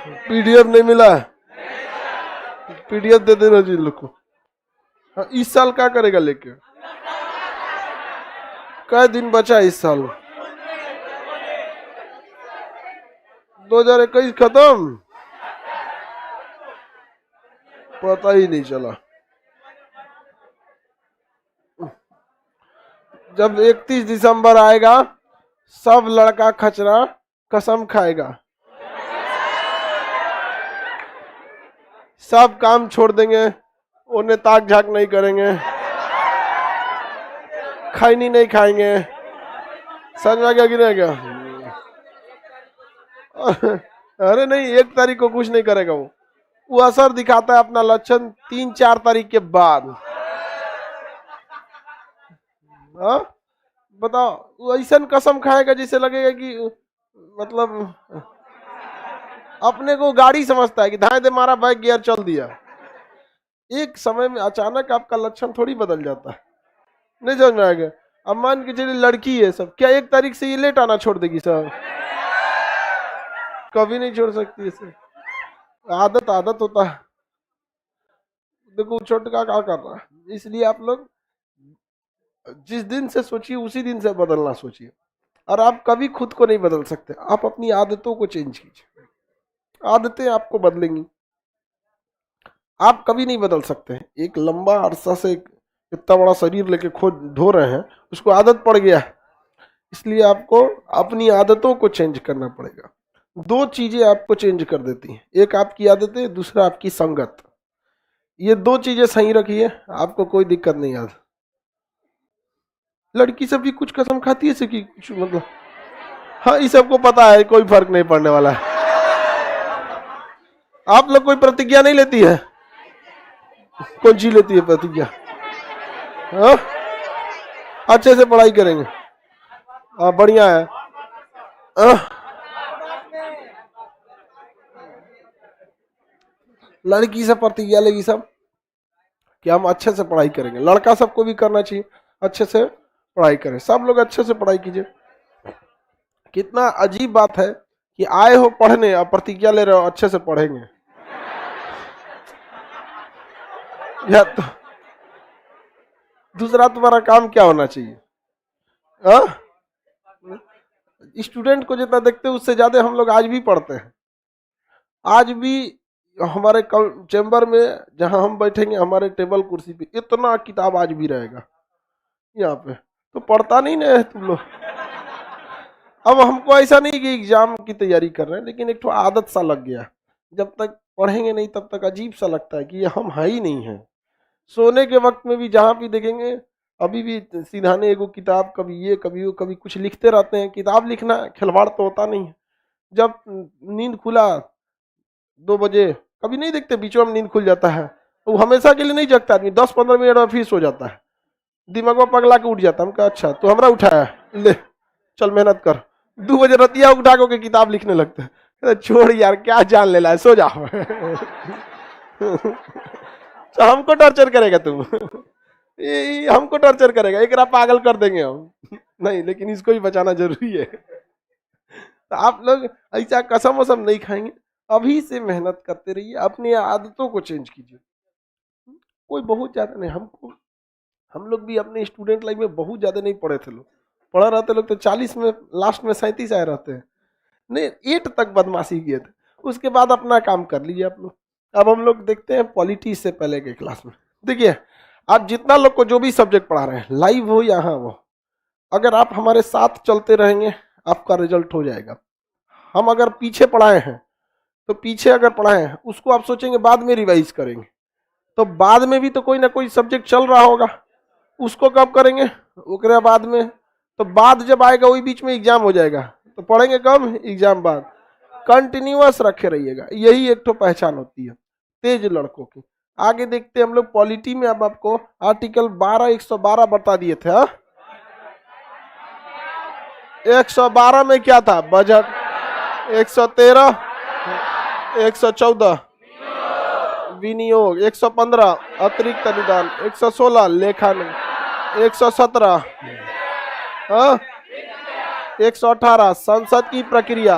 PDF नहीं मिला? PDF दे देना जी लोग को। हाँ, इस साल क्या करेगा लेके? कै दिन बचा इस साल? 2021 खत्म, पता ही नहीं चला। जब 31 दिसंबर आएगा सब लड़का खचरा कसम खाएगा, सब काम छोड़ देंगे, उन्हें ताक झाक नहीं करेंगे, खैनी नहीं खाएंगे। समझ में आ गया कि नहीं गया? अरे नहीं, 1 तारीख को कुछ नहीं करेगा वो असर दिखाता है अपना लक्षण 3-4 तारीख के बाद। हाँ बताओ, वो ऐसा कसम खाएगा जिससे लगेगा कि मतलब अपने को गाड़ी समझता है कि धाए दे मारा बाइक गियर चल दिया। एक समय में अचानक आपका लक्षण थोड़ी बदल जाता है, नहीं समझ में आएगा। अब मान के चलिए लड़की है सब, क्या 1 तारीख से ये लेट आना छोड़ देगी? सब कभी नहीं छोड़ सकती इसे, आदत होता है। देखो छोटका क्या कर रहा है, इसलिए आप लोग जिस दिन से सोचिए उसी दिन से बदलना सोचिए। और आप कभी खुद को नहीं बदल सकते, आप अपनी आदतों को चेंज कीजिए, आदतें आपको बदलेंगी। आप कभी नहीं बदल सकते। एक लंबा अरसा से इतना बड़ा शरीर लेके खोद धो रहे हैं, उसको आदत पड़ गया है, इसलिए आपको अपनी आदतों को चेंज करना पड़ेगा। 2 चीजें आपको चेंज कर देती हैं, एक आपकी आदतें, दूसरा आपकी संगत। ये 2 चीजें सही रखिए, आपको कोई दिक्कत नहीं आती। लड़की सब भी कुछ कसम खाती है से कि कुछ मतलब, हाँ ये सबको पता है, कोई फर्क नहीं पड़ने वाला है। आप लोग कोई प्रतिज्ञा नहीं लेती है? कौन सी लेती है प्रतिज्ञा? हाँ? अच्छे से पढ़ाई करेंगे, बढ़िया है। लड़की से प्रतिज्ञा लेगी सब कि हम अच्छे से पढ़ाई करेंगे। लड़का सबको भी करना चाहिए, अच्छे से पढ़ाई करें, सब लोग अच्छे से पढ़ाई कीजिए। कितना अजीब बात है कि आए हो पढ़ने और प्रतिज्ञा ले रहे हो अच्छे से पढ़ेंगे। या तो दूसरा तुम्हारा काम क्या होना चाहिए? स्टूडेंट को जितना देखते हैं उससे ज्यादा हम लोग आज भी पढ़ते हैं। आज भी हमारे चैम्बर में जहां हम बैठेंगे, हमारे टेबल कुर्सी पे इतना किताब आज भी रहेगा यहाँ पे। तो पढ़ता नहीं ना है तुम लोग। अब हमको ऐसा नहीं कि एग्जाम की तैयारी कर रहे हैं, लेकिन एक तो आदत सा लग गया, जब तक पढ़ेंगे नहीं तब तक अजीब सा लगता है कि ये हम है ही नहीं है। सोने के वक्त में भी जहाँ भी देखेंगे अभी भी सीधाने एगो किताब, कभी ये कभी वो, कभी कुछ लिखते रहते हैं। किताब लिखना खिलवाड़ तो होता नहीं है। जब नींद खुला 2 बजे, कभी नहीं देखते बीचों में नींद खुल जाता है, वो हमेशा के लिए नहीं जगता आदमी, 10-15 मिनट में फिर सो जाता है, दिमाग में पगला के उठ जाता है। हम कहा अच्छा तो हमरा उठाया, ले चल मेहनत कर। 2 बजे रतिया उठा के किताब लिखने लगते हैं। छोड़ यार क्या जान लेला है, सो जाओ। तो हमको टॉर्चर करेगा तुम? ये हमको टॉर्चर करेगा, एक पागल कर देंगे हम। नहीं, लेकिन इसको भी बचाना जरूरी है। तो आप लोग ऐसा कसम वसम नहीं खाएंगे, अभी से मेहनत करते रहिए, अपनी आदतों को चेंज कीजिए। कोई बहुत ज्यादा नहीं, हम लोग भी अपने स्टूडेंट लाइफ में बहुत ज्यादा नहीं पढ़े थे। लोग पढ़ा रहते लोग तो 40 में लास्ट में 37 आए रहते हैं। नहीं 8 तक बदमाशी किए थे, उसके बाद अपना काम कर लीजिए आप लोग। अब हम लोग देखते हैं पॉलिटी से पहले के क्लास में, देखिए आप जितना लोग को जो भी सब्जेक्ट पढ़ा रहे हैं, लाइव हो या हाँ हो, अगर आप हमारे साथ चलते रहेंगे आपका रिजल्ट हो जाएगा। हम अगर पीछे पढ़ाए हैं तो पीछे अगर पढ़ाए हैं उसको आप सोचेंगे बाद में रिवाइज करेंगे, तो बाद में भी तो कोई ना कोई सब्जेक्ट चल रहा होगा, उसको कब करेंगे? उसके बाद में। तो बाद जब आएगा वही बीच में एग्जाम हो जाएगा, तो पढ़ेंगे कब? एग्जाम बाद। कंटिन्यूअस रखे रहिएगा, यही एक तो पहचान होती है तेज लड़कों की। आगे देखते हैं हम लोग पॉलिटी में। अब आपको आर्टिकल 112 बता दिए थे। 112 में क्या था? बजट। 113 114 विनियोग, 115 अतिरिक्त अनुदान, 116 लेखान, 117 118 संसद की प्रक्रिया,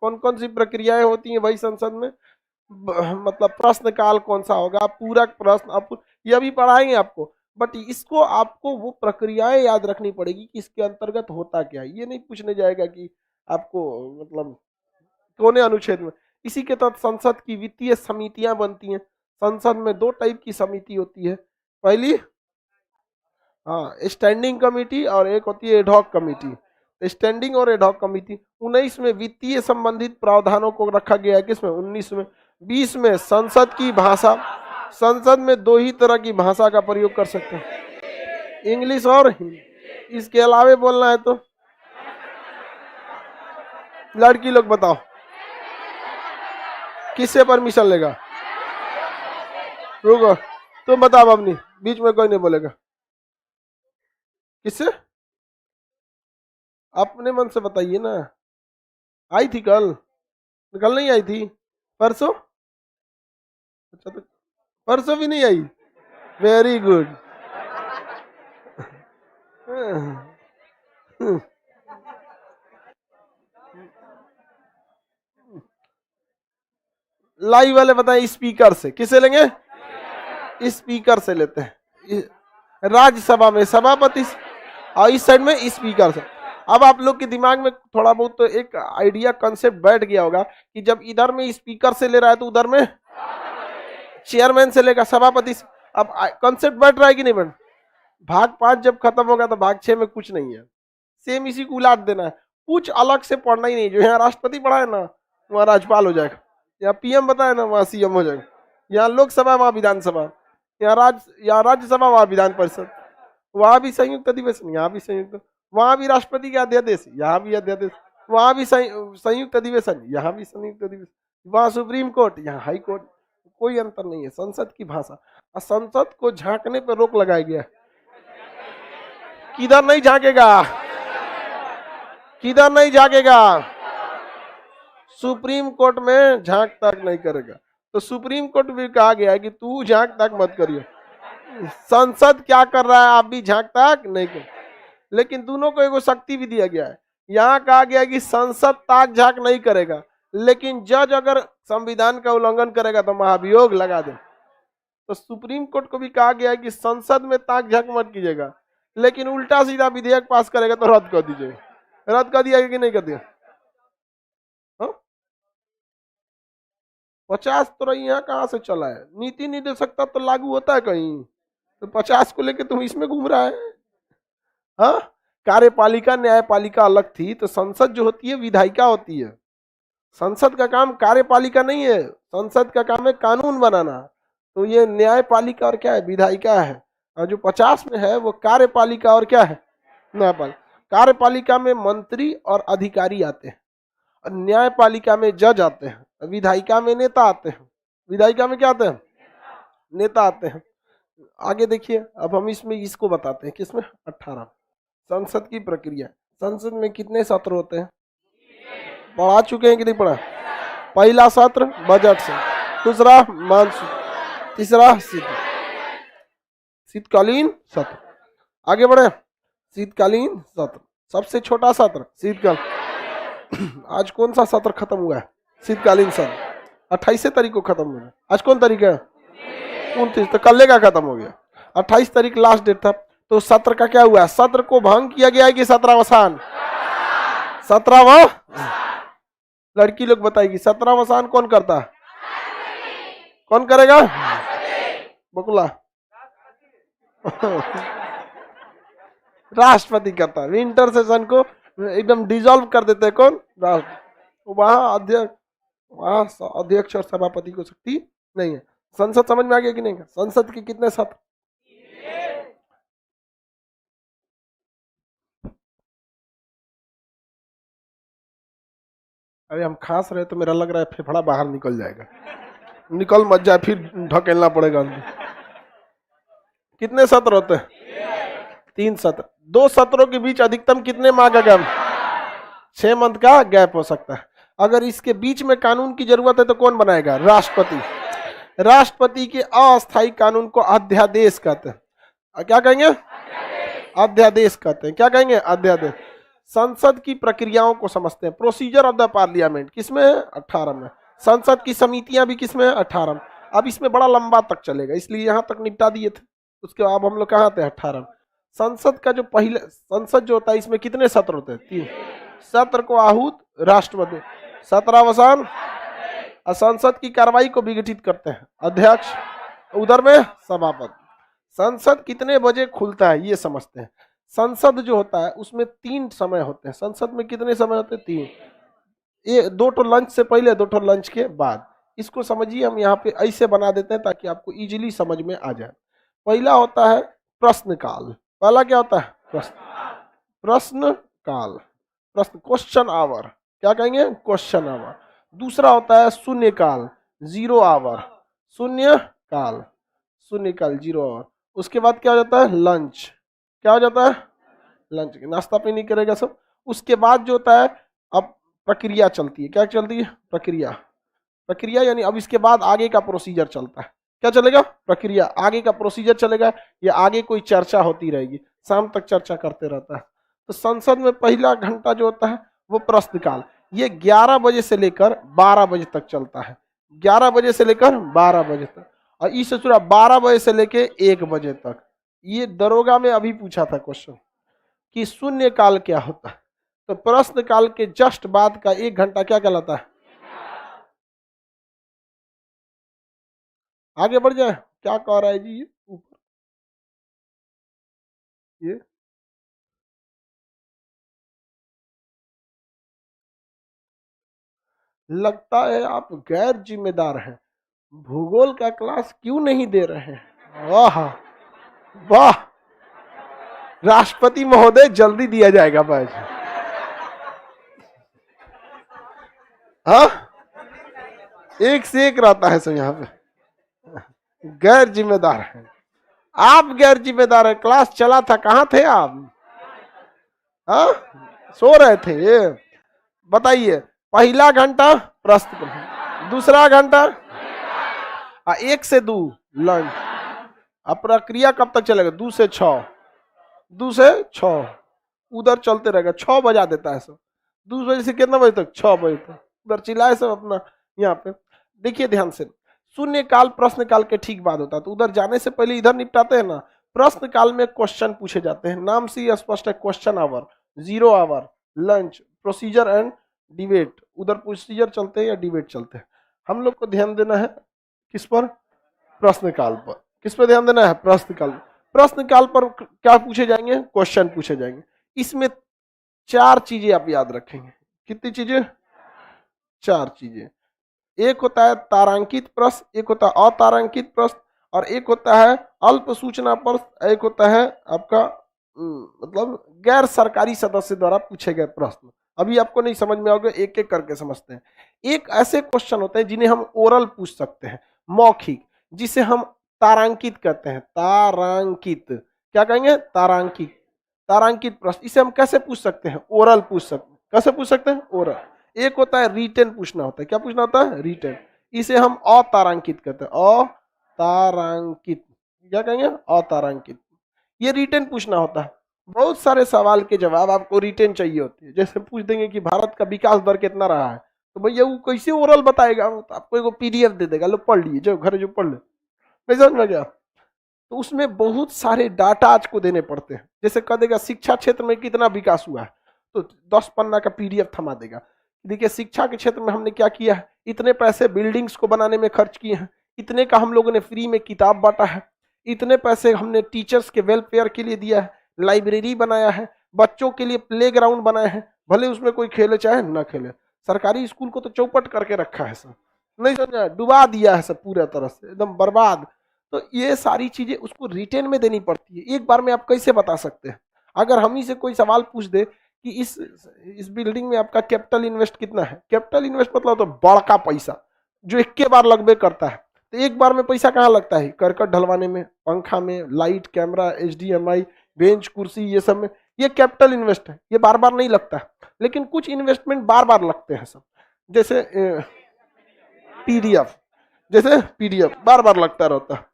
कौन कौन सी प्रक्रियाएं होती हैं भाई संसद में, मतलब प्रश्न काल कौन सा होगा, पूरक प्रश्न, ये भी पढ़ाएंगे आपको, बट इसको आपको वो प्रक्रियाएं याद रखनी पड़ेगी कि इसके अंतर्गत होता क्या है। ये नहीं पूछने जाएगा कि आपको मतलब कौन अनुच्छेद में। इसी के तहत संसद की वित्तीय समितियां बनती हैं। संसद में 2 टाइप की समिति होती है, पहली स्टैंडिंग कमेटी और एक होती है एडहॉक कमेटी। स्टैंडिंग और एडहॉक कमेटी 19 में वित्तीय संबंधित प्रावधानों को रखा गया है, किसमें 19 में। 20 में संसद की भाषा, संसद में 2 ही तरह की भाषा का प्रयोग कर सकते हैं, इंग्लिश और हिंदी। इसके अलावे बोलना है तो लड़की लोग बताओ किससे परमिशन लेगा, रुको तुम बताओ अपनी, बीच में कोई नहीं बोलेगा, किससे, अपने मन से बताइए ना। आई थी कल, कल नहीं आई थी, परसों, अच्छा तो परसों भी नहीं आई, वेरी गुड। लाइव वाले बताएं, स्पीकर से, किसे लेंगे, स्पीकर से लेते हैं, राज्यसभा में सभापति और इस साइड में स्पीकर से। अब आप लोग के दिमाग में थोड़ा बहुत तो एक आइडिया कंसेप्ट बैठ गया होगा कि जब इधर में स्पीकर से ले रहा है तो उधर में चेयरमैन से लेगा, सभापति से। अब कंसेप्ट बैठ रहा है कि नहीं बैठ। भाग 5 जब खत्म होगा तो भाग 6 में कुछ नहीं है, सेम इसी को उलाट देना है, कुछ अलग से पढ़ना ही नहीं। जो यहाँ राष्ट्रपति पढ़ा है ना वहाँ राज्यपाल हो जाएगा, यहाँ पीएम बताया ना वहाँ सीएम हो जाएगा, यहाँ लोकसभा वहाँ विधानसभा, यहाँ राज्यसभा वहाँ विधान परिषद, वहाँ भी संयुक्त अधिवेशन, यहाँ भी संयुक्त, वहाँ भी राष्ट्रपति के अध्यादेश, यहाँ भी अध्यादेश, वहाँ भी संयुक्त अधिवेशन, यहाँ भी संयुक्त अधिवेशन, वहाँ सुप्रीम कोर्ट, यहाँ हाई कोर्ट, कोई अंतर नहीं है। संसद की भाषा, और संसद को झांकने पर रोक लगाया गया, किधर नहीं झांकेगा, किधर नहीं झांकेगा, सुप्रीम कोर्ट में झांक तक नहीं करेगा। तो सुप्रीम कोर्ट भी कहा गया है कि तू झांक तक मत करिए, संसद क्या कर रहा है आप भी झांक तक नहीं कर। लेकिन दोनों को एगो शक्ति भी दिया गया है, यहाँ कहा गया है कि संसद ताक झांक नहीं करेगा, लेकिन जज अगर संविधान का उल्लंघन करेगा तो महाभियोग लगा दे। तो सुप्रीम कोर्ट को भी कहा गया है कि संसद में ताक झांक मत कीजिएगा, लेकिन उल्टा सीधा विधेयक पास करेगा तो रद्द कर दीजिएगा। रद्द कर दिया कि नहीं कर दिया, 50 तो यहाँ कहाँ से चला है, नीति निर्देशकता तो लागू होता है कहीं, तो 50 को लेके तुम इसमें घूम रहा है। हाँ, कार्यपालिका न्यायपालिका अलग थी, तो संसद जो होती है विधायिका होती है। संसद का काम कार्यपालिका नहीं है, संसद का काम है कानून बनाना। तो ये न्यायपालिका और क्या है, विधायिका है। और जो 50 में है वो कार्यपालिका और क्या है, न्यायपालिका। कार्यपालिका में मंत्री और अधिकारी आते हैं, और न्यायपालिका में जज आते हैं, विधायिका में नेता आते हैं। विधायिका में क्या आते हैं, नेता आते हैं। आगे देखिए, अब हम इसमें इसको बताते हैं, किसमें 18 संसद की प्रक्रिया। संसद में कितने सत्र होते हैं, पढ़ा चुके हैं कि नहीं पढ़ा। पहला सत्र बजट से, दूसरा मानसून, तीसरा शीतकालीन सत्र। आगे बढ़े, शीतकालीन सत्र, सबसे छोटा सत्र शीतकाल। आज कौन सा सत्र खत्म हुआ है, शीतकालीन सत्र 28 तारीख को खत्म हुआ। आज कौन तारीख है, 29, तो कल का खत्म हो गया। 28 तारीख लास्ट डेट था। तो सत्र का क्या हुआ, सत्र को भंग किया गया है कि सत्रावसान, सत्रावा। लड़की लोग बताएगी सत्रावसान कौन करता, कौन करेगा, बकुला राष्ट्रपति करता है। विंटर सेशन को एकदम डिसॉल्व कर देते हैं कौन, राष्ट्र। वहां अध्यक्ष और सभापति को शक्ति नहीं है। संसद समझ में आ गया कि नहीं, संसद के कितने सत्र, अरे हम खांस रहे तो मेरा लग रहा है फेफड़ा बाहर निकल जाएगा, निकल मत जाए फिर ढकेलना पड़ेगा। कितने सत्र होते हैं, 3 सत्र। 2 सत्रों के बीच अधिकतम कितने माह का गैप, 6 मंथ का गैप हो सकता है। अगर इसके बीच में कानून की जरूरत है तो कौन बनाएगा, राष्ट्रपति। राष्ट्रपति के अस्थायी कानून को अध्यादेश कहते हैं। क्या कहेंगे, अध्यादेश कहते हैं। क्या कहेंगे, अध्यादेश। संसद की प्रक्रियाओं को समझते हैं। प्रोसीजर ऑफ द पार्लियामेंट किसमें है? 18 में। संसद की समितियां भी किसमें है? 18 में। अब इसमें बड़ा लंबा तक चलेगा, इसलिए यहां तक निपटा दिए थे। उसके बाद हम लोग कहाँ थे? 18 में। संसद का जो पहले संसद जो होता है, इसमें कितने सत्र होते हैं? 3 सत्र को आहूत राष्ट्रपति, सत्रावसान, और संसद की कार्रवाई को विघटित करते हैं अध्यक्ष, उधर में सभापति। संसद कितने बजे खुलता है ये समझते हैं। संसद जो होता है उसमें 3 समय होते हैं। संसद में कितने समय होते हैं? 3। ये 2 तो लंच से पहले, 2 तो लंच के बाद। इसको समझिए, हम यहाँ पे ऐसे बना देते हैं ताकि आपको इजीली समझ में आ जाए। पहला होता है प्रश्नकाल। पहला क्या होता है? प्रश्न काल, प्रश्न, क्वेश्चन आवर, क्या कहेंगे? Question hour. दूसरा होता है शून्यकाल, 0 आवर, शून्य काल, शून्य काल, 0 आवर। उसके बाद क्या हो जाता है? लंच। क्या हो जाता है? लंच, नाश्ता पानी करेगा सब। उसके बाद जो होता है, अब प्रक्रिया चलती है। क्या चलती है? प्रक्रिया। प्रक्रिया यानी अब इसके बाद आगे का प्रोसीजर चलता है। क्या चलेगा? प्रक्रिया, आगे का प्रोसीजर चलेगा, या आगे कोई चर्चा होती रहेगी, शाम तक चर्चा करते रहता है। तो संसद में पहला घंटा जो होता है वो प्रश्नकाल, ये 11 बजे से लेकर 12 बजे तक चलता है। 11 बजे से लेकर 12 बजे तक, और इस 12 बजे से लेकर 1 बजे तक। ये दरोगा में अभी पूछा था क्वेश्चन कि शून्य काल क्या होता है। तो प्रश्न काल के जस्ट बाद का 1 घंटा क्या कहलाता है? आगे बढ़ जाए, क्या कह रहा है जी? ये ऊपर ये लगता है आप गैर जिम्मेदार हैं, भूगोल का क्लास क्यों नहीं दे रहे हैं? वाह वाह, राष्ट्रपति महोदय जल्दी दिया जाएगा बैच। हाँ, एक से एक रहता है सब यहाँ पे। गैर जिम्मेदार है आप, गैर जिम्मेदार है। क्लास चला था, कहाँ थे आप? हाँ, सो रहे थे। बताइए, पहला घंटा प्रश्न, दूसरा घंटा 1 से 2 लंच। अब प्रक्रिया कब तक चलेगा? 2 से 6, 2 से 6 उधर चलते रहेगा। 6 बजा देता है सब। 2 बजे से कितना बजे तक? 6 बजे तक उधर चिल्लाए सब अपना। यहाँ पे देखिए ध्यान से, शून्य काल प्रश्न काल के ठीक बाद होता है, तो उधर जाने से पहले इधर निपटाते हैं ना। प्रश्न काल में क्वेश्चन पूछे जाते हैं, नाम से ही स्पष्ट है। Question hour, 0 hour, lunch, procedure and debate. उधर प्रोसीजर चलते हैं या डिबेट चलते हैं। हम लोग को ध्यान देना है किस पर? प्रश्न काल पर। किस पर ध्यान देना है? प्रश्न काल। प्रश्न काल पर क्या पूछे जाएंगे? क्वेश्चन पूछे जाएंगे। इसमें 4 चीजें आप याद रखेंगे। कितनी चीजें? 4 चीजें। एक होता है तारांकित प्रश्न, एक होता है अतारांकित प्रश्न, और एक होता है अल्प सूचना प्रश्न, एक होता है आपका मतलब गैर सरकारी सदस्य द्वारा पूछे गए प्रश्न। अभी आपको नहीं समझ में आओगे, एक एक करके समझते हैं। एक ऐसे क्वेश्चन होते हैं जिन्हें हम ओरल पूछ सकते हैं, मौखिक, जिसे हम तारांकित कहते हैं। तारांकित, क्या कहेंगे? तारांकित। तारांकित प्रश्न, इसे हम कैसे पूछ सकते हैं? ओरल पूछ सकते हैं। कैसे पूछ सकते हैं? ओरल। एक होता है रिटन पूछना होता है। क्या पूछना होता है? रिटन। इसे हम अतारांकित कहते हैं। अतारांकित, क्या कहेंगे? अतारांकित। ये रिटन पूछना होता है। बहुत सारे सवाल के जवाब आपको रिटन चाहिए होते हैं। जैसे पूछ देंगे कि भारत का विकास दर कितना रहा है, तो भैया वो कैसे ओरल बताएगा? वो तो आपको एक पीडीएफ दे देगा, लो पढ़ लिए, जो घर जो पढ़ ले। नहीं समझ में गया? तो उसमें बहुत सारे डाटा आज को देने पड़ते हैं। जैसे कह देगा शिक्षा क्षेत्र में कितना विकास हुआ है, तो 10 पन्ना का पीडीएफ थमा देगा। देखिए शिक्षा के क्षेत्र में हमने क्या किया है, इतने पैसे बिल्डिंग्स को बनाने में खर्च किए हैं, इतने का हम लोगों ने फ्री में किताब बांटा है, इतने पैसे हमने टीचर्स के वेलफेयर के लिए दिया है, लाइब्रेरी बनाया है, बच्चों के लिए प्ले ग्राउंड बनाए हैं, भले उसमें कोई खेले चाहे न खेले। सरकारी स्कूल को तो चौपट करके रखा है सब, नहीं समझा? डुबा दिया है सब पूरा तरह से, एकदम बर्बाद। तो ये सारी चीजें उसको रिटेन में देनी पड़ती है। एक बार में आप कैसे बता सकते हैं? अगर हम ही से कोई सवाल पूछ दे कि इस बिल्डिंग में आपका कैपिटल इन्वेस्ट कितना है, कैपिटल इन्वेस्ट मतलब तो बड़का पैसा जो एक के बार लगभग करता है। तो एक बार में पैसा कहाँ लगता है? करकट ढलवाने में, पंखा में, लाइट, कैमरा, एचडीएमआई, बेंच, कुर्सी, ये सब में। ये कैपिटल इन्वेस्ट है, ये बार बार नहीं लगता है। लेकिन कुछ इन्वेस्टमेंट बार बार लगते हैं सब, जैसे पीडीएफ, जैसे पीडीएफ बार बार लगता रहता है।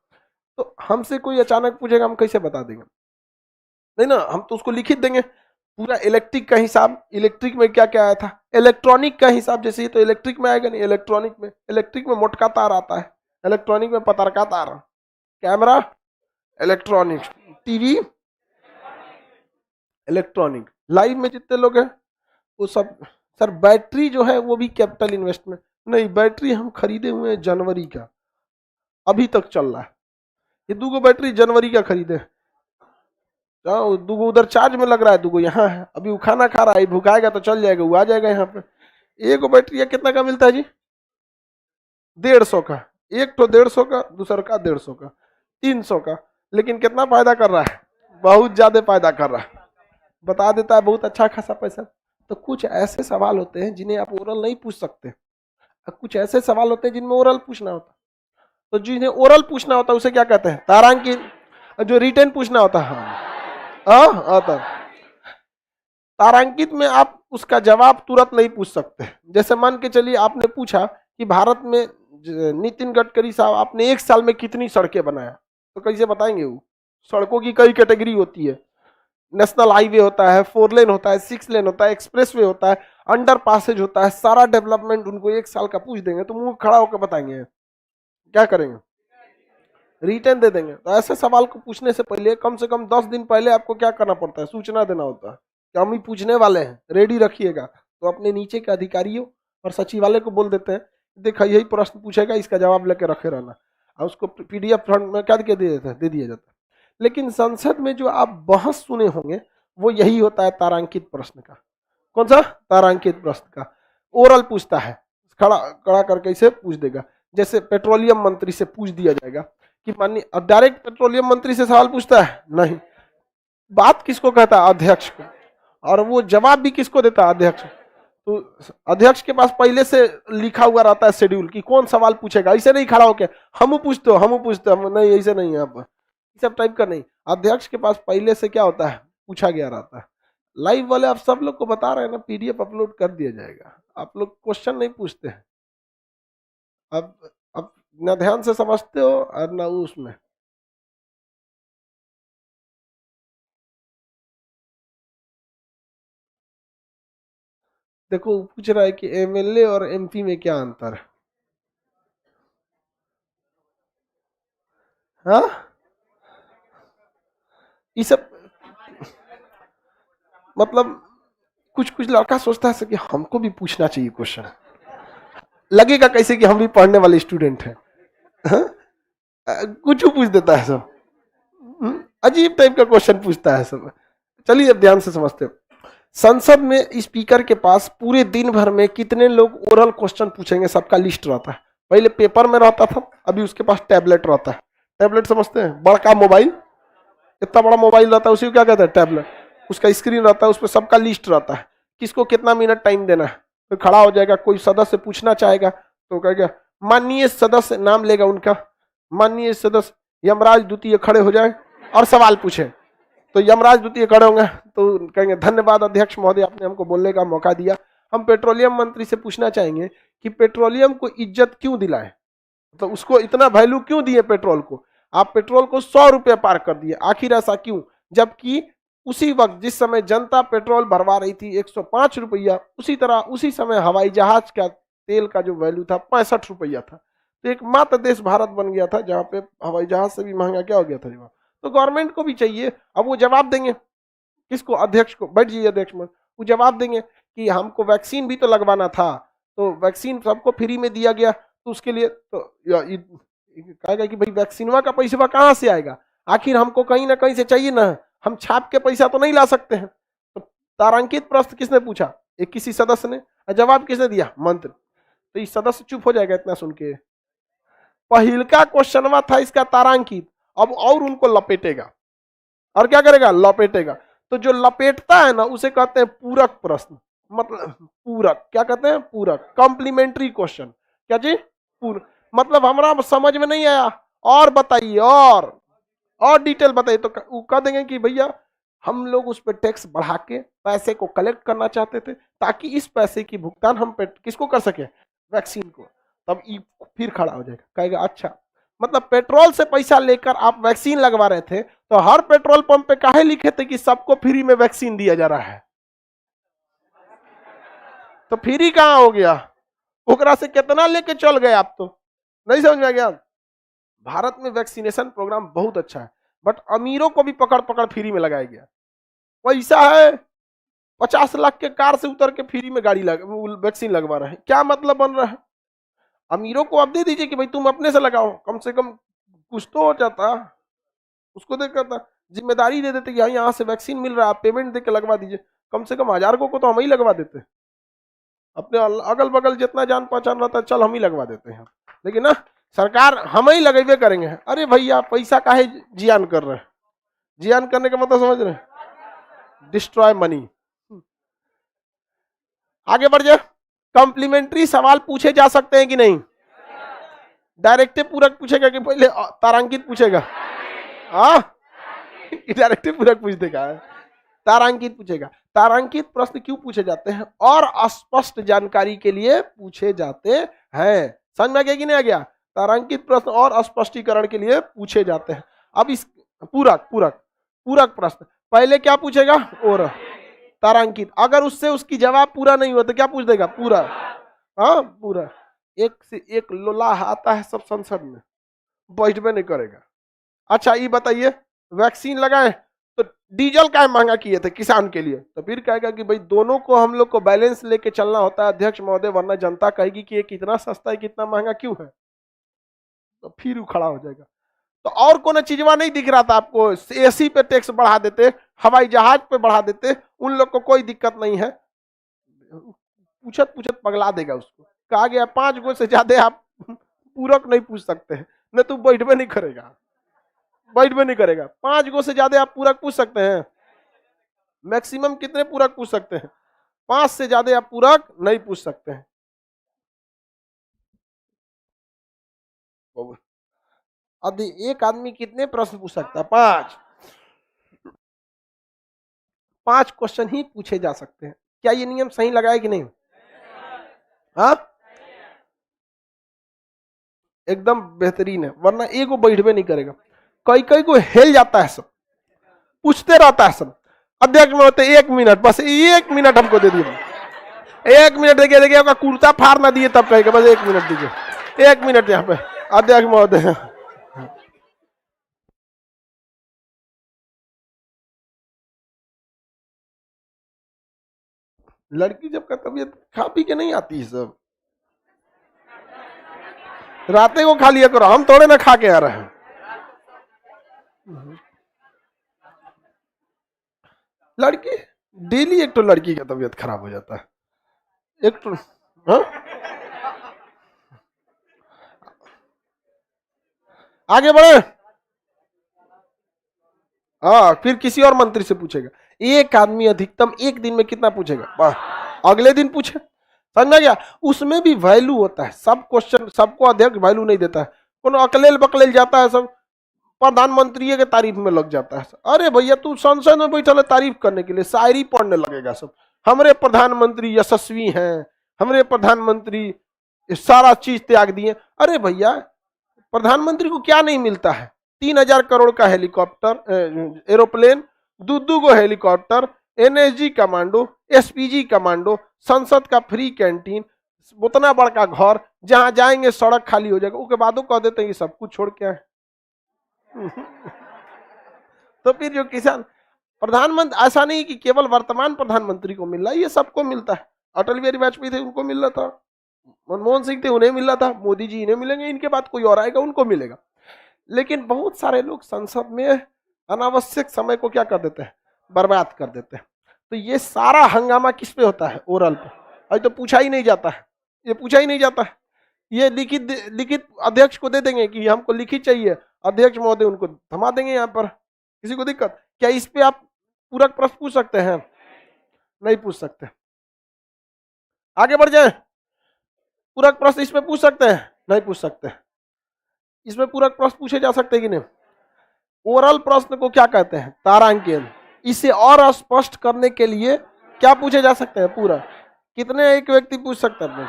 तो हमसे कोई अचानक पूछेगा, हम कैसे बता देंगे? नहीं ना, हम तो उसको लिखित देंगे। पूरा इलेक्ट्रिक का हिसाब, इलेक्ट्रिक में क्या क्या आया था, इलेक्ट्रॉनिक का हिसाब, जैसे ये तो इलेक्ट्रिक में आएगा नहीं, इलेक्ट्रिक में मोटका तार आता है, इलेक्ट्रॉनिक में पतरका तार, camera electronic, TV electronic, live में जितने लोग हैं वो सब। सर बैटरी जो है वो भी कैपिटल इन्वेस्टमेंट नहीं, बैटरी हम खरीदे हुए हैं जनवरी का, अभी तक चल रहा है, ये दूगो बैटरी जनवरी का खरीदे, दूगो उधर चार्ज में लग रहा है, दूगो यहाँ है, अभी वो खाना खा रहा है, भुखाएगा तो चल जाएगा, वो आ जाएगा यहाँ पे। एक बैटरी कितना का मिलता है जी, 150 का, एक तो 150 का, दूसरा का 150 का, 300 का, लेकिन कितना फायदा कर रहा है, बहुत ज्यादा फायदा कर रहा है, बता देता है बहुत अच्छा खासा पैसा। तो कुछ ऐसे सवाल होते हैं जिन्हें आप ओरल नहीं पूछ सकते, कुछ ऐसे सवाल होते हैं जिनमें ओरल पूछना होता, तो जिन्हें ओरल पूछना होता है उसे क्या कहते हैं, तारांकित, जो रिटर्न पूछना होता है आता, तारांकित में आप उसका जवाब तुरंत नहीं पूछ सकते। जैसे मान के चलिए आपने पूछा कि भारत में नितिन गडकरी साहब आपने 1 साल में कितनी सड़कें बनाया, तो कैसे बताएंगे, वो सड़कों की कई कैटेगरी होती है, नेशनल हाईवे होता है, 4 लेन होता है, 6 लेन होता है, एक्सप्रेस वे होता है, अंडर पासेज होता है, सारा डेवलपमेंट उनको 1 साल का पूछ देंगे तो मुंह खड़ा होकर बताएंगे, क्या करेंगे, रिटर्न दे देंगे। तो ऐसे सवाल को पूछने से पहले कम से कम 10 दिन पहले आपको क्या करना पड़ता है, सूचना देना होता है कि हम ही पूछने वाले हैं, रेडी रखिएगा। तो अपने नीचे के अधिकारियों और सचिवालय को बोल देते हैं, देखा यही प्रश्न पूछेगा, इसका जवाब लेके रखे रहना, और उसको PDF फ्रंट में क्या दे दिया जाता है। लेकिन संसद में जो आप बहस सुने होंगे वो यही होता है तारांकित प्रश्न का। कौन सा, तारांकित प्रश्न का, ओरल पूछता है, खड़ा खड़ा करके इसे पूछ देगा। जैसे पेट्रोलियम मंत्री से पूछ दिया जाएगा कि माननीय, डायरेक्ट पेट्रोलियम मंत्री से सवाल पूछता है नहीं, बात किसको कहता है, अध्यक्ष को, और वो जवाब भी किसको देता है, अध्यक्ष। तो अध्यक्ष के पास पहले से लिखा हुआ रहता है शेड्यूल कि कौन सवाल पूछेगा, ऐसे नहीं खड़ा होके हम पूछते हो नहीं, ऐसे नहीं है, आप सब टाइप का नहीं, अध्यक्ष के पास पहले से क्या होता है, पूछा गया रहता है। लाइव वाले आप सब लोग को बता रहे हैं ना, PDF अपलोड कर दिया जाएगा, आप लोग क्वेश्चन नहीं पूछते हैं, अब ना ध्यान से समझते हो और ना उसमें। देखो पूछ रहा है कि MLA और MP में क्या अंतर है, हाँ ये सब, मतलब कुछ कुछ लड़का सोचता है कि हमको भी पूछना चाहिए क्वेश्चन, लगेगा कैसे कि हम भी पढ़ने वाले स्टूडेंट हैं, हाँ? कुछ पूछ देता है सब, अजीब टाइप का क्वेश्चन पूछता है सब। चलिए अब ध्यान से समझते हो, संसद में स्पीकर के पास पूरे दिन भर में कितने लोग ओरल क्वेश्चन पूछेंगे, सबका लिस्ट रहता है। पहले पेपर में रहता था, अभी उसके पास टैबलेट रहता है, टैबलेट समझते हैं, बड़का मोबाइल, इतना बड़ा मोबाइल रहता है, उसी को क्या कहते हैं, टैबलेट, उसका स्क्रीन रहता है, उस पर सबका लिस्ट रहता है, किसको कितना मिनट टाइम देना है, तो खड़ा हो जाएगा, कोई सदस्य पूछना चाहेगा तो कहेगा माननीय सदस्य, नाम लेगा उनका, माननीय सदस्य यमराज द्वितीय खड़े हो जाए और सवाल पूछे, तो यमराज द्वितीय खड़े होंगे तो कहेंगे धन्यवाद अध्यक्ष महोदय, आपने हमको बोलने का मौका दिया। हम पेट्रोलियम मंत्री से पूछना चाहेंगे कि पेट्रोलियम को इज्जत क्यों दिलाए, तो उसको इतना वैल्यू क्यों दिए पेट्रोल को, आप पेट्रोल को 100 रुपये पार कर दिए, आखिर ऐसा क्यों, जबकि उसी वक्त जिस समय जनता पेट्रोल भरवा रही थी 105 रुपया, उसी तरह उसी समय हवाई जहाज का तेल का जो वैल्यू था 65 रुपया था। तो एक मात्र देश भारत बन गया था जहां पे हवाई जहाज से भी महंगा क्या हो गया था। तो गवर्नमेंट को भी चाहिए, अब वो जवाब देंगे किसको, अध्यक्ष को, बैठ जाइए अध्यक्ष में, वो जवाब देंगे कि हमको वैक्सीन भी तो लगवाना था, तो वैक्सीन सबको फ्री में दिया गया, तो उसके लिए तो कहेगा कि भाई वैक्सीनवा का पैसा कहाँ से आएगा, आखिर हमको कहीं ना कहीं से चाहिए ना, हम छाप के पैसा तो नहीं ला सकते हैं। तो तारांकित प्रश्न किसने पूछा, एक किसी सदस्य ने, जवाब किसने दिया, मंत्री, तो इस सदस्य चुप हो जाएगा इतना सुन के। पहिल का क्वेश्चनवा था इसका तारांकित, अब और उनको लपेटेगा, और क्या करेगा, लपेटेगा। तो जो लपेटता है ना उसे कहते हैं पूरक प्रश्न, मतलब पूरक, क्या कहते हैं, पूरक, कॉम्प्लीमेंट्री क्वेश्चन, क्या जी, पूरक, मतलब हमारा समझ में नहीं आया और बताइए, और डिटेल बताइए, तो वो कह देंगे कि भैया हम लोग उस पर टैक्स बढ़ा के पैसे को कलेक्ट करना चाहते थे ताकि इस पैसे की भुगतान हम किसको कर सके, वैक्सीन को। तब फिर खड़ा हो जाएगा, कहेगा अच्छा, मतलब पेट्रोल से पैसा लेकर आप वैक्सीन लगवा रहे थे, तो हर पेट्रोल पंप पे काहे लिखे थे कि सबको फ्री में वैक्सीन दिया जा रहा है, तो फ्री कहाँ हो गया, ओकरा से कितना लेके चल गए आप, तो नहीं समझ में आ गया। भारत में वैक्सीनेशन प्रोग्राम बहुत अच्छा है, बट अमीरों को भी पकड़ पकड़ फ्री में लगाया गया। पैसा है, 50 लाख के कार से उतर के फ्री में वैक्सीन लगवा रहे हैं, क्या मतलब बन रहा है। अमीरों को आप दे दीजिए कि भाई तुम अपने से लगाओ, कम से कम कुछ तो हो जाता, उसको देखा था जिम्मेदारी दे देते कि यहाँ से वैक्सीन मिल रहा है, आप पेमेंट दे के लगवा दीजिए, कम से कम 1000 को तो हम ही लगवा देते, अपने अगल बगल जितना जान पहचान रहता है चल हम ही लगवा देते हैं। लेकिन ना सरकार हम ही लगेबे करेंगे। अरे भैया पैसा काहे जियान कर रहे हैं, जियान करने का मतलब समझ रहे हैं, डिस्ट्रॉय मनी। आगे बढ़ जाए, कॉम्प्लीमेंट्री सवाल पूछे जा सकते हैं कि नहीं, डायरेक्टिव पूरक पूछेगा कि पहले तारांकित पूछेगा, हाँ डायरेक्टिव पूरक पूछ देगा, तारांकित पूछेगा। तारांकित प्रश्न क्यों पूछे जाते हैं, और अस्पष्ट जानकारी के लिए पूछे जाते हैं। समझ में आ गया कि नहीं आ गया, तारांकित प्रश्न और स्पष्टीकरण के लिए पूछे जाते हैं। अब इस पूरक पूरक पूरक प्रश्न पहले क्या पूछेगा, और तारांकित, अगर उससे उसकी जवाब पूरा नहीं हुआ तो क्या पूछ देगा, पूरा, हाँ पूरा। एक से एक लोला आता है सब संसद में, बैठबे नहीं करेगा। अच्छा ये बताइए, वैक्सीन लगाए तो डीजल का महंगा किए थे किसान के लिए, तो फिर कहेगा कि भाई दोनों को हम लोग को बैलेंस लेके चलना होता है अध्यक्ष महोदय, वरना जनता कहेगी कि ये कितना सस्ता है कितना महंगा क्यों है, तो फिर उखड़ा हो जाएगा। तो और कोनो चीजवा नहीं दिख रहा था आपको, एसी पे टैक्स बढ़ा देते, हवाई जहाज पे बढ़ा देते, उन लोग को कोई दिक्कत नहीं है। पूछत पूछत पगला देगा उसको, कहा गया 5 गो से ज्यादा आप पूरक नहीं पूछ सकते हैं, न तो बैठबे नहीं करेगा, बैठबे नहीं करेगा। 5 गो से ज्यादा आप पूरक पूछ सकते हैं, मैक्सिमम कितने पूरक पूछ सकते हैं, 5 से ज्यादा आप पूरक नहीं पूछ सकते हैं। एक आदमी कितने प्रश्न पूछ सकता है, 5 क्वेश्चन ही पूछे जा सकते हैं। क्या ये नियम सही लगाया कि नहीं, हाँ एकदम बेहतरीन है, वरना एगो बैठबे नहीं करेगा, कई कई को हिल जाता है, सब पूछते रहता है सब। अध्यक्ष में होते 1 मिनट, बस 1 मिनट हमको दे दिए, 1 मिनट देखिए देखिए आपका कुर्ता फाड़ ना दिए तब कहेगा बस 1 मिनट दीजिए, 1 मिनट यहाँ पे अध्यक्ष महोदय। लड़की जब का तबीयत खा पी के नहीं आती है, सब रातें को खा लिया करो, हम थोड़े ना खा के आ रहे हैं। लड़की डेली एक तो लड़की का तबीयत खराब हो जाता है, एक तो हाँ? आगे बढ़े, हाँ फिर किसी और मंत्री से पूछेगा, एक आदमी अधिकतम एक दिन में कितना पूछेगा, अगले दिन पूछे, समझ में गया। उसमें भी वैल्यू होता है, सब क्वेश्चन सबको अध्यक्ष वैल्यू नहीं देता है, कोनो अकलेल बकलेल जाता है, सब प्रधानमंत्री के तारीफ में लग जाता है। अरे भैया तू संसद में बैठल है तारीफ करने के लिए, शायरी पढ़ने लगेगा सब, हमारे प्रधानमंत्री यशस्वी हैं, हमारे प्रधानमंत्री सारा चीज त्याग दिए। अरे भैया प्रधानमंत्री को क्या नहीं मिलता है, 3000 करोड़ का हेलीकॉप्टर एरोप्लेन, 2 गो helicopter, NSG commando, SPG commando, संसद का फ्री कैंटीन, उतना बड़का घर, जहां जाएंगे सड़क खाली हो जाएगा, उसके बाद कह देते हैं ये सब कुछ छोड़ के आए। तो फिर जो किसान प्रधानमंत्री, ऐसा नहीं कि केवल वर्तमान प्रधानमंत्री को मिल रहा है, ये सबको मिलता है। अटल बिहारी वाजपेयी थे उनको मिल रहा था, मनमोहन सिंह थे उन्हें मिल रहा था, मोदी जी इन्हें मिलेंगे, इनके बाद कोई और आएगा उनको मिलेगा। लेकिन बहुत सारे लोग संसद में अनावश्यक समय को क्या कर देते हैं, बर्बाद कर देते हैं। तो ये सारा हंगामा किस पे होता है, ओरल पे। अभी तो पूछा ही नहीं जाता है, ये पूछा ही नहीं जाता है, ये लिखित लिखित अध्यक्ष को दे देंगे कि हमको लिखित चाहिए, अध्यक्ष महोदय उनको थमा देंगे। यहाँ पर किसी को दिक्कत क्या, इस पे आप पूरक प्रश्न पूछ सकते हैं, नहीं पूछ सकते। आगे बढ़ जाए, पूरक प्रश्न इसमें पूछ सकते हैं, नहीं पूछ सकते। इसमें पूरक प्रश्न पूछे जा सकते हैं कि नहीं। ओरल प्रश्न को क्या कहते हैं, तारांकन। इसे और स्पष्ट करने के लिए क्या पूछे जा सकते हैं, पूरा कितने एक व्यक्ति पूछ सकते हैं।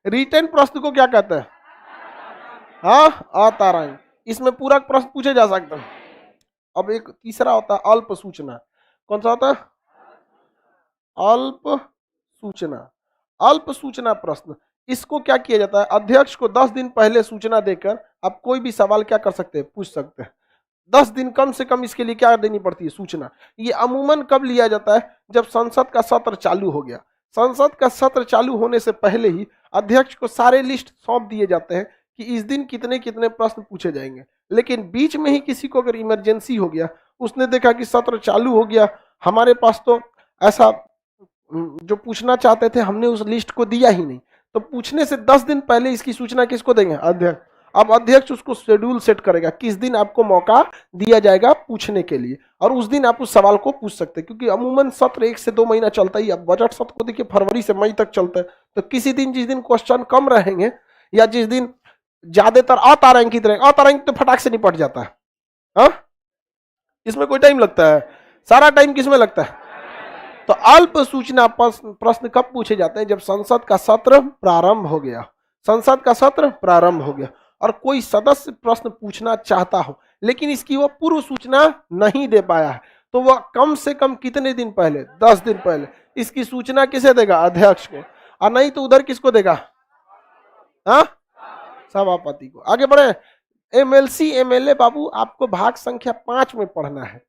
रिटन प्रश्न को क्या कहते हैं, हाँ अतारांक। इसमें पूरक प्रश्न पूछे जा सकते हैं। अब एक तीसरा होता है अल्प सूचना, कौन सा होता है, अल्प सूचना। अल्प सूचना प्रश्न, इसको क्या किया जाता है, अध्यक्ष को 10 दिन पहले सूचना देकर आप कोई भी सवाल क्या कर सकते हैं, पूछ सकते हैं। 10 दिन कम से कम इसके लिए क्या देनी पड़ती है, सूचना। ये अमूमन कब लिया जाता है, जब संसद का सत्र चालू हो गया। संसद का सत्र चालू होने से पहले ही अध्यक्ष को सारे लिस्ट सौंप दिए जाते हैं कि इस दिन कितने कितने प्रश्न पूछे जाएंगे। लेकिन बीच में ही किसी को अगर इमरजेंसी हो गया, उसने देखा कि सत्र चालू हो गया, हमारे पास तो ऐसा जो पूछना चाहते थे हमने उस लिस्ट को दिया ही नहीं, तो पूछने से 10 दिन पहले इसकी सूचना किसको देंगे, अध्यक्ष। अब अध्यक्ष उसको शेड्यूल सेट करेगा किस दिन आपको मौका दिया जाएगा पूछने के लिए, और उस दिन आप उस सवाल को पूछ सकते हैं। क्योंकि अमूमन सत्र 1 से 2 महीना चलता ही। अब बजट सत्र को देखिए फरवरी से मई तक चलता है, तो किसी दिन जिस दिन क्वेश्चन कम रहेंगे या जिस दिन ज्यादातर अतारांकित रहेंगे, अतारांकित तो फटाक से निपट जाता है। हाँ, इसमें कोई टाइम लगता है, सारा टाइम किसमें लगता है। तो अल्प सूचना प्रश्न कब पूछे जाते हैं, जब संसद का सत्र प्रारंभ हो गया। संसद का सत्र प्रारंभ हो गया और कोई सदस्य प्रश्न पूछना चाहता हो, लेकिन इसकी वो पूर्व सूचना नहीं दे पाया है, तो वह कम से कम कितने दिन पहले, 10 दिन पहले इसकी सूचना किसे देगा, अध्यक्ष को। और नहीं तो उधर किसको देगा, हाँ, सभापति को। आगे बढ़े। एमएलसी एमएलए बाबू आपको भाग संख्या 5 में पढ़ना है,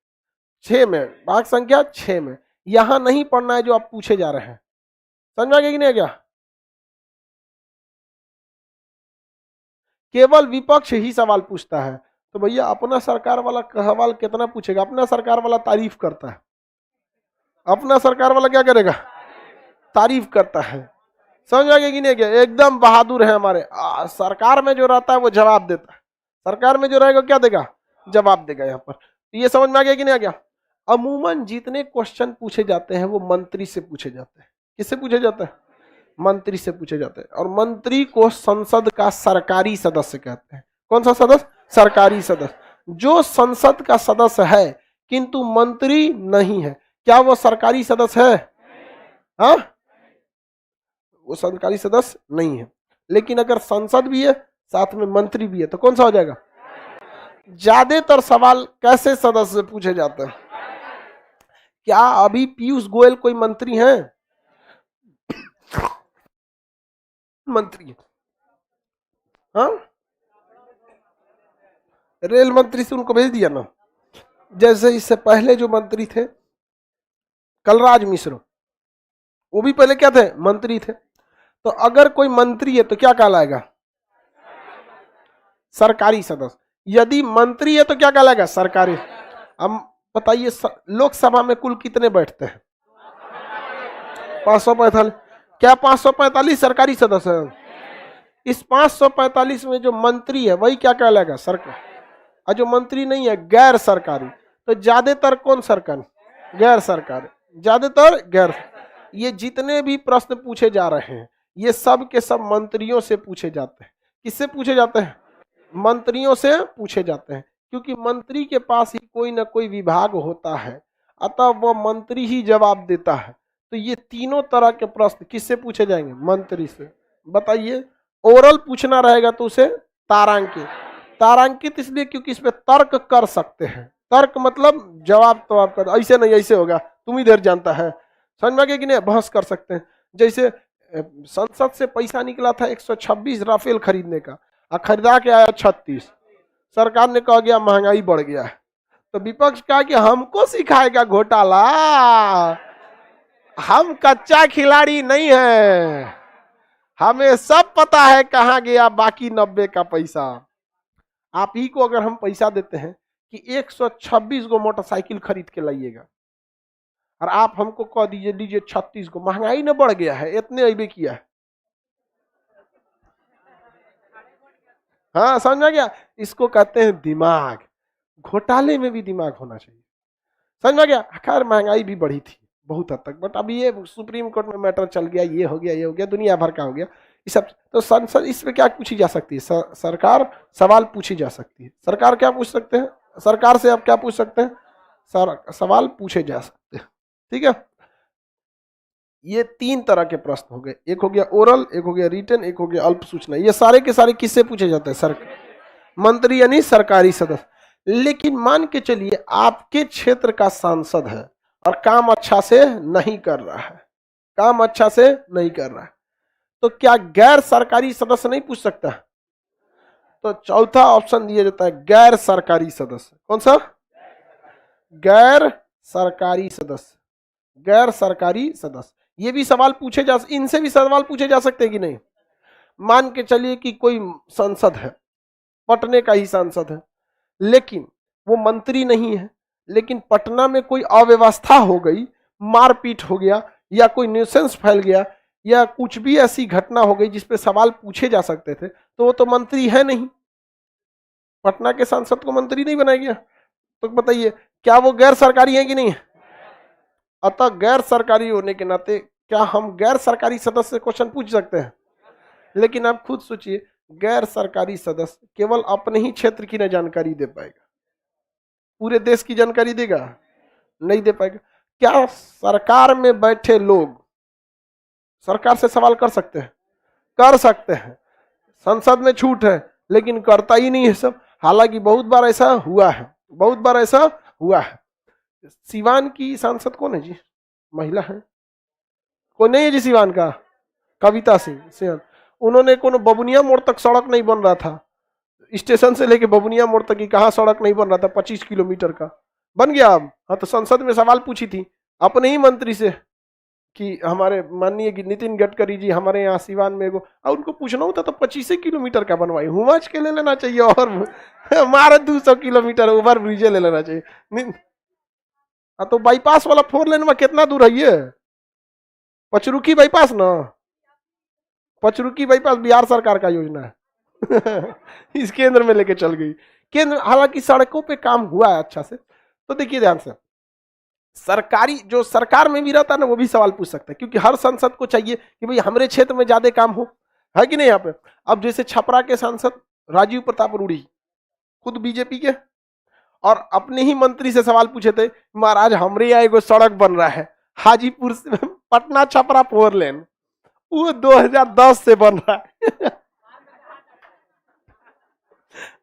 6 में, भाग संख्या 6 में। यहां नहीं पढ़ना है जो आप पूछे जा रहे हैं। समझ आ गया कि नहीं क्या। केवल विपक्ष ही सवाल पूछता है, तो भैया अपना सरकार वाला सवाल कितना पूछेगा, अपना सरकार वाला तारीफ करता है, अपना सरकार वाला क्या करेगा, तारीफ करता है। समझ आ गया कि नहीं क्या, एकदम बहादुर है हमारे। सरकार में जो रहता है वो जवाब देता है, सरकार में जो रहेगा क्या देगा, जवाब देगा। यहाँ पर ये समझ में आ गया कि नहीं आ गया। अमूमन जितने क्वेश्चन पूछे जाते हैं वो मंत्री से पूछे जाते हैं। किससे पूछे जाते हैं, मंत्री से पूछे जाते हैं। और मंत्री को संसद का सरकारी सदस्य कहते हैं। कौन सा सदस्य, सरकारी सदस्य। जो संसद का सदस्य है किंतु मंत्री नहीं है, क्या वो सरकारी सदस्य है, हाँ, वो सरकारी सदस्य नहीं है। लेकिन अगर संसद भी है साथ में मंत्री भी है तो कौन सा हो जाएगा। ज्यादातर सवाल कैसे सदस्य से पूछे जाते हैं। क्या अभी पीयूष गोयल कोई मंत्री हैं, मंत्री, हाँ, रेल मंत्री से उनको भेज दिया ना। जैसे इससे पहले जो मंत्री थे कलराज मिश्र, वो भी पहले क्या थे, मंत्री थे। तो अगर कोई मंत्री है तो क्या कहलाएगा, सरकारी सदस्य। यदि मंत्री है तो क्या कहलाएगा, सरकारी। अब बताइए लोकसभा में कुल कितने बैठते हैं, 545। क्या 545 सरकारी सदस्य हैं। इस 545 में जो मंत्री है वही क्या कहलाएगा, सरकार। और जो मंत्री नहीं है गैर सरकारी। तो ज्यादातर कौन सरकारी, गैर सरकारी, ज्यादातर गैर। ये जितने भी प्रश्न पूछे जा रहे हैं ये सब के सब मंत्रियों से पूछे जाते हैं। किससे पूछे जाते हैं, मंत्रियों से पूछे जाते हैं। क्योंकि मंत्री के पास ही कोई ना कोई विभाग होता है, अतः वह मंत्री ही जवाब देता है। तो ये तीनों तरह के प्रश्न किससे पूछे जाएंगे, मंत्री से। बताइए, ओरल पूछना रहेगा तो उसे तारांकित। तारांकित इसलिए क्योंकि इसमें तर्क कर सकते हैं। तर्क मतलब जवाब तो आप कर, ऐसे नहीं ऐसे होगा, तुम ही देर जानता है। समझ में आ गया कि नहीं, बहस कर सकते हैं। जैसे संसद से पैसा निकला था 126 राफेल खरीदने का, और खरीदा के आया 36। सरकार ने कहा गया महंगाई बढ़ गया है, तो विपक्ष कहा कि हमको सिखाएगा घोटाला, हम कच्चा खिलाड़ी नहीं है, हमें सब पता है कहां गया बाकी 90 का पैसा। आप ही को अगर हम पैसा देते हैं कि 126 गो मोटरसाइकिल खरीद के लाइएगा, और आप हमको कह दीजिए 36 को, महंगाई न बढ़ गया है, इतने अबे किया है। हाँ, समझ आ गया। इसको कहते हैं दिमाग। घोटाले में भी दिमाग होना चाहिए। समझ में आ गया। खैर महंगाई भी बढ़ी थी बहुत हद तक, बट अभी ये सुप्रीम कोर्ट में मैटर चल गया, ये हो गया, ये हो गया, दुनिया भर का हो गया ये सब। तो संसद इसमें क्या पूछी जा सकती है, सरकार सवाल पूछी जा सकती है। सरकार क्या पूछ सकते हैं, सरकार से आप क्या पूछ सकते हैं, सवाल पूछे जा सकते हैं। ठीक है। ये 3 तरह के प्रश्न हो गए, एक हो गया ओरल, एक हो गया रिटन, एक हो गया अल्प सूचना। ये सारे के सारे किससे पूछे जाते हैं, मंत्री यानी सरकारी सदस्य। लेकिन मान के चलिए आपके क्षेत्र का सांसद है और काम अच्छा से नहीं कर रहा है, काम अच्छा से नहीं कर रहा है, तो क्या गैर सरकारी सदस्य नहीं पूछ सकता? तो चौथा ऑप्शन दिया जाता है गैर सरकारी सदस्य। कौन सा? गैर सरकारी सदस्य। गैर सरकारी सदस्य ये भी सवाल पूछे जा, इनसे भी सवाल पूछे जा सकते हैं कि नहीं? मान के चलिए कि कोई सांसद है, पटने का ही सांसद है, लेकिन वो मंत्री नहीं है, लेकिन पटना में कोई अव्यवस्था हो गई, मारपीट हो गया, या कोई न्यूसेंस फैल गया, या कुछ भी ऐसी घटना हो गई जिसपे सवाल पूछे जा सकते थे, तो वो तो मंत्री है नहीं, पटना के सांसद को मंत्री नहीं बनाया गया। तो बताइए क्या वो गैर सरकारी है कि नहीं? अतः गैर सरकारी होने के नाते क्या हम गैर सरकारी सदस्य से क्वेश्चन पूछ सकते हैं? लेकिन आप खुद सोचिए, गैर सरकारी सदस्य केवल अपने ही क्षेत्र की न जानकारी दे पाएगा, पूरे देश की जानकारी देगा? नहीं दे पाएगा। क्या सरकार में बैठे लोग सरकार से सवाल कर सकते हैं? कर सकते हैं, संसद में छूट है, लेकिन करता ही नहीं है सब। हालांकि बहुत बार ऐसा हुआ है, बहुत बार ऐसा हुआ है। सिवान की सांसद कौन है जी? महिला है, कोई नहीं है जी सिवान का? कविता सिंह। उन्होंने कोनो बबुनिया मोड़ तक सड़क नहीं बन रहा था, स्टेशन से लेके बबुनिया मोड़ तक की कहाँ सड़क नहीं बन रहा था, 25 किलोमीटर का बन गया अब। हाँ, तो संसद में सवाल पूछी थी अपने ही मंत्री से कि हमारे माननीय नितिन गडकरी जी हमारे यहाँ सिवान में और उनको पूछना होता तो 25 किलोमीटर का बनवाई, हुमाच के ले लेना चाहिए, और हमारे 200 किलोमीटर ओवर ब्रिज ले लेना चाहिए। तो बाईपास वाला 4 लेन में कितना दूर है ये? पचरुखी बाईपास ना, पचरुखी बाईपास बिहार सरकार का योजना है। इस केंद्र में लेके चल गई केंद्र। हालांकि सड़कों पे काम हुआ है अच्छा से। तो देखिए ध्यान से, सरकारी जो सरकार में भी रहता है ना, वो भी सवाल पूछ सकता है, क्योंकि हर सांसद को चाहिए कि भाई हमारे क्षेत्र में ज्यादा काम हो, है कि नहीं यहाँ पे? अब जैसे छपरा के सांसद राजीव प्रताप रूढ़ी, खुद बीजेपी के, और अपने ही मंत्री से सवाल पूछे थे, महाराज हमरे यहाँ एगो सड़क बन रहा है हाजीपुर से पटना छपरा 4 लेन, वो 2010 से बन रहा है।